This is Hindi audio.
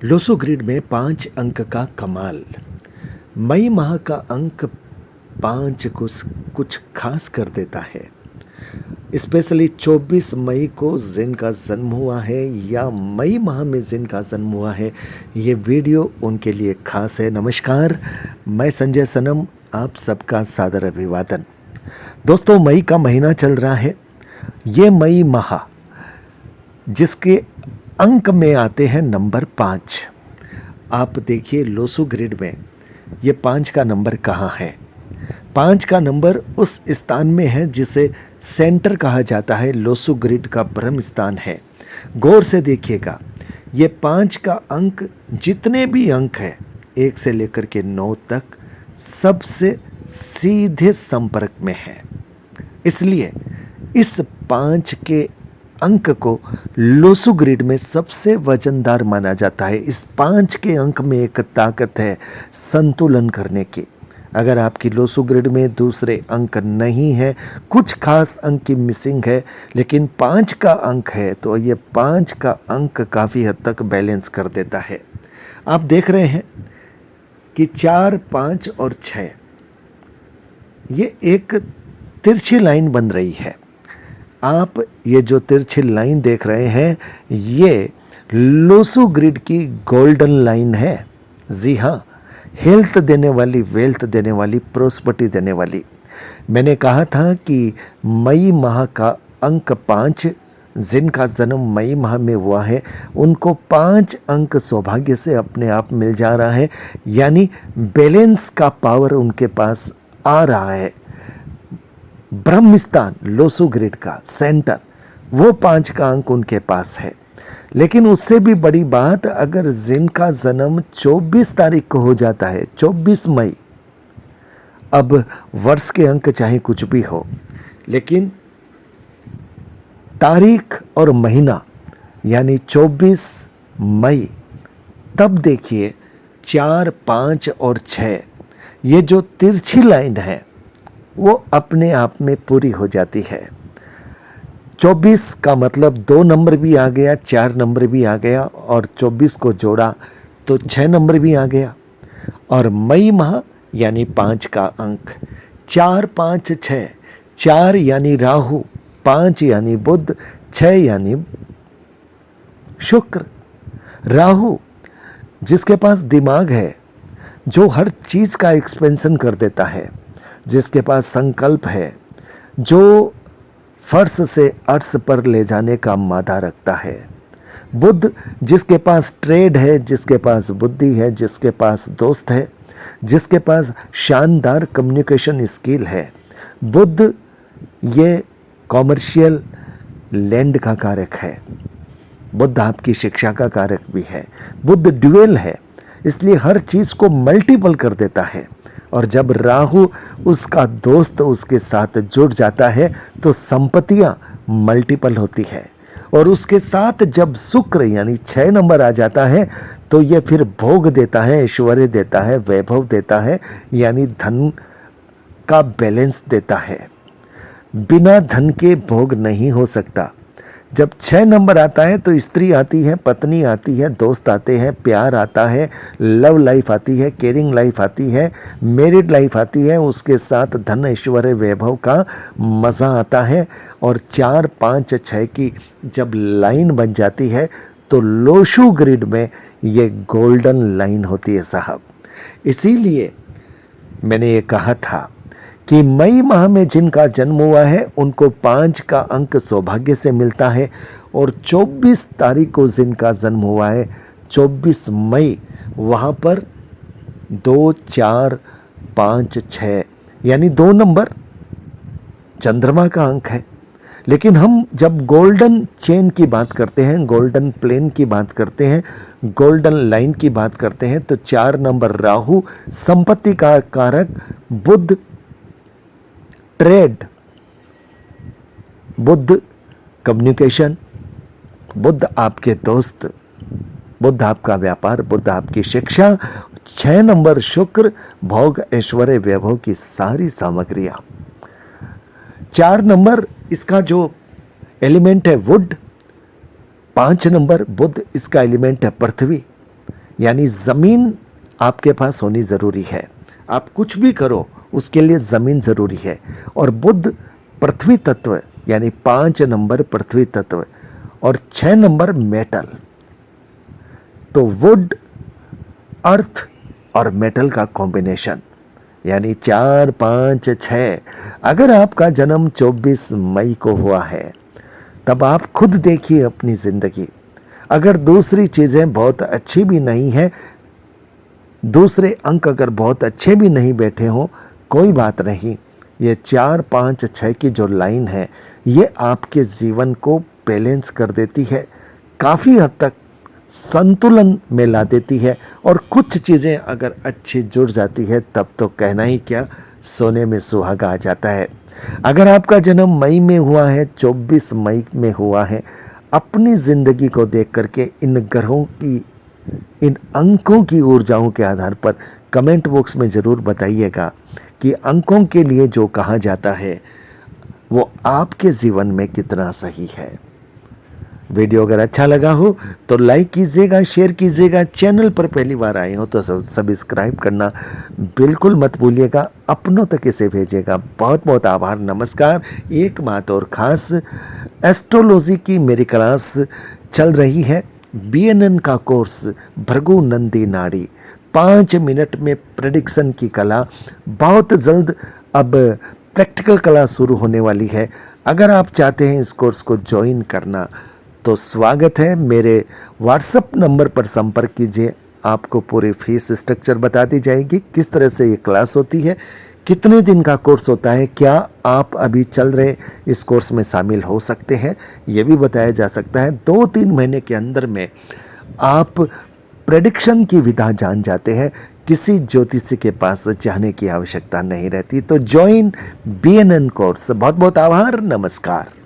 लोसो ग्रिड में 5 अंक का कमाल। मई माह का अंक 5 कुछ खास कर देता है। स्पेशली 24 मई को जिनका जन्म हुआ है या मई माह में जिनका जन्म हुआ है, ये वीडियो उनके लिए खास है। नमस्कार, मैं संजय सनम, आप सबका सादर अभिवादन। दोस्तों, मई का महीना चल रहा है। ये मई माह जिसके अंक में आते हैं नंबर 5। आप देखिए लोसो ग्रिड में ये 5 का नंबर कहाँ है। 5 का नंबर उस स्थान में है जिसे सेंटर कहा जाता है। लोसो ग्रिड का ब्रह्म स्थान है। गौर से देखिएगा, ये 5 का अंक, जितने भी अंक हैं 1 से लेकर के 9 तक, सबसे सीधे संपर्क में है। इसलिए इस 5 के अंक को लोसो ग्रिड में सबसे वजनदार माना जाता है। इस 5 के अंक में एक ताकत है संतुलन करने की। अगर आपकी लोसो ग्रिड में दूसरे अंक नहीं है, कुछ खास अंक की मिसिंग है, लेकिन 5 का अंक है, तो ये 5 का अंक काफ़ी हद तक बैलेंस कर देता है। आप देख रहे हैं कि 4, 5 और 6 ये एक तिरछी लाइन बन रही है। आप ये जो तिरछी लाइन देख रहे हैं, ये लोसो ग्रिड की गोल्डन लाइन है। जी हाँ, हेल्थ देने वाली, वेल्थ देने वाली, प्रोस्पेरिटी देने वाली। मैंने कहा था कि मई माह का अंक 5, जिनका जन्म मई माह में हुआ है, उनको 5 अंक सौभाग्य से अपने आप मिल जा रहा है। यानी बैलेंस का पावर उनके पास आ रहा है। ब्रह्मस्थान लोसो ग्रिड का सेंटर, वो 5 का अंक उनके पास है। लेकिन उससे भी बड़ी बात, अगर जिनका जन्म 24 तारीख को हो जाता है, 24 मई, अब वर्ष के अंक चाहे कुछ भी हो, लेकिन तारीख और महीना यानी 24 मई, तब देखिए 4, 5 और 6, ये जो तिरछी लाइन है वो अपने आप में पूरी हो जाती है। 24 का मतलब 2 नंबर भी आ गया, 4 नंबर भी आ गया, और 24 को जोड़ा तो 6 नंबर भी आ गया। और मई माह यानी 5 का अंक, 4, 5, 6, 4 यानी राहु, 5 यानी बुध, 6 यानी शुक्र। राहु जिसके पास दिमाग है, जो हर चीज का एक्सपेंशन कर देता है, जिसके पास संकल्प है, जो फर्श से अर्श पर ले जाने का मादा रखता है। बुध जिसके पास ट्रेड है, जिसके पास बुद्धि है, जिसके पास दोस्त है, जिसके पास शानदार कम्युनिकेशन स्किल है। बुध ये कॉमर्शियल लैंड का कारक है। बुध आपकी शिक्षा का कारक भी है। बुध ड्यूएल है, इसलिए हर चीज को मल्टीपल कर देता है। और जब राहु उसका दोस्त उसके साथ जुड़ जाता है तो संपत्तियां मल्टीपल होती है। और उसके साथ जब शुक्र यानी 6 नंबर आ जाता है तो ये फिर भोग देता है, ऐश्वर्य देता है, वैभव देता है, यानी धन का बैलेंस देता है। बिना धन के भोग नहीं हो सकता। जब 6 नंबर आता है तो स्त्री आती है, पत्नी आती है, दोस्त आते हैं, प्यार आता है, लव लाइफ आती है, केयरिंग लाइफ आती है, मैरिड लाइफ आती है, उसके साथ धन, ऐश्वर्य, वैभव का मज़ा आता है। और 4, 5, 6 की जब लाइन बन जाती है तो लोसो ग्रिड में ये गोल्डन लाइन होती है साहब। इसीलिए मैंने ये कहा था कि मई माह में जिनका जन्म हुआ है उनको 5 का अंक सौभाग्य से मिलता है। और 24 तारीख को जिनका जन्म हुआ है, 24 मई, वहाँ पर 2, 4, 5, 6 यानी 2 नंबर चंद्रमा का अंक है। लेकिन हम जब गोल्डन चेन की बात करते हैं, गोल्डन प्लेन की बात करते हैं, गोल्डन लाइन की बात करते हैं, तो 4 नंबर राहु संपत्ति का कारक, बुध ट्रेड, बुध कम्युनिकेशन, बुध आपके दोस्त, बुध आपका व्यापार, बुध आपकी शिक्षा, 6 नंबर शुक्र भोग, ऐश्वर्य, वैभव की सारी सामग्रियां। 4 नंबर इसका जो एलिमेंट है वुड, 5 नंबर बुध इसका एलिमेंट है पृथ्वी, यानी ज़मीन आपके पास होनी ज़रूरी है। आप कुछ भी करो उसके लिए ज़मीन ज़रूरी है। और बुध पृथ्वी तत्व यानी 5 नंबर पृथ्वी तत्व और 6 नंबर मेटल। तो वुड, अर्थ और मेटल का कॉम्बिनेशन यानी 4, 5, 6। अगर आपका जन्म 24 मई को हुआ है तब आप खुद देखिए अपनी ज़िंदगी। अगर दूसरी चीज़ें बहुत अच्छी भी नहीं है, दूसरे अंक अगर बहुत अच्छे भी नहीं बैठे हों, कोई बात नहीं। ये 4, 5, 6 की जो लाइन है ये आपके जीवन को बैलेंस कर देती है, काफ़ी हद तक संतुलन में ला देती है। और कुछ चीज़ें अगर अच्छी जुड़ जाती है तब तो कहना ही क्या, सोने में सुहागा आ जाता है। अगर आपका जन्म मई में हुआ है, 24 मई में हुआ है, अपनी ज़िंदगी को देख करके इन ग्रहों की, इन अंकों की ऊर्जाओं के आधार पर कमेंट बॉक्स में ज़रूर बताइएगा कि अंकों के लिए जो कहा जाता है वो आपके जीवन में कितना सही है। वीडियो अगर अच्छा लगा हो तो लाइक कीजिएगा, शेयर कीजिएगा। चैनल पर पहली बार आए हो तो सब्सक्राइब करना बिल्कुल मत भूलिएगा। अपनों तक इसे भेजिएगा। बहुत बहुत आभार, नमस्कार। एक बात और ख़ास, एस्ट्रोलॉजी की मेरी क्लास चल रही है, BNN का कोर्स भृगु नंदी नाड़ी, 5 मिनट में प्रेडिक्शन की कला। बहुत जल्द अब प्रैक्टिकल क्लास शुरू होने वाली है। अगर आप चाहते हैं इस कोर्स को ज्वाइन करना तो स्वागत है। मेरे व्हाट्सएप नंबर पर संपर्क कीजिए। आपको पूरी फीस स्ट्रक्चर बता दी जाएगी, किस तरह से ये क्लास होती है, कितने दिन का कोर्स होता है, क्या आप अभी चल रहे इस कोर्स में शामिल हो सकते हैं, ये भी बताया जा सकता है। 2-3 महीने के अंदर में आप प्रेडिक्शन की विधा जान जाते हैं। किसी ज्योतिषी के पास जाने की आवश्यकता नहीं रहती। तो ज्वाइन BNN कोर्स। बहुत बहुत आभार, नमस्कार।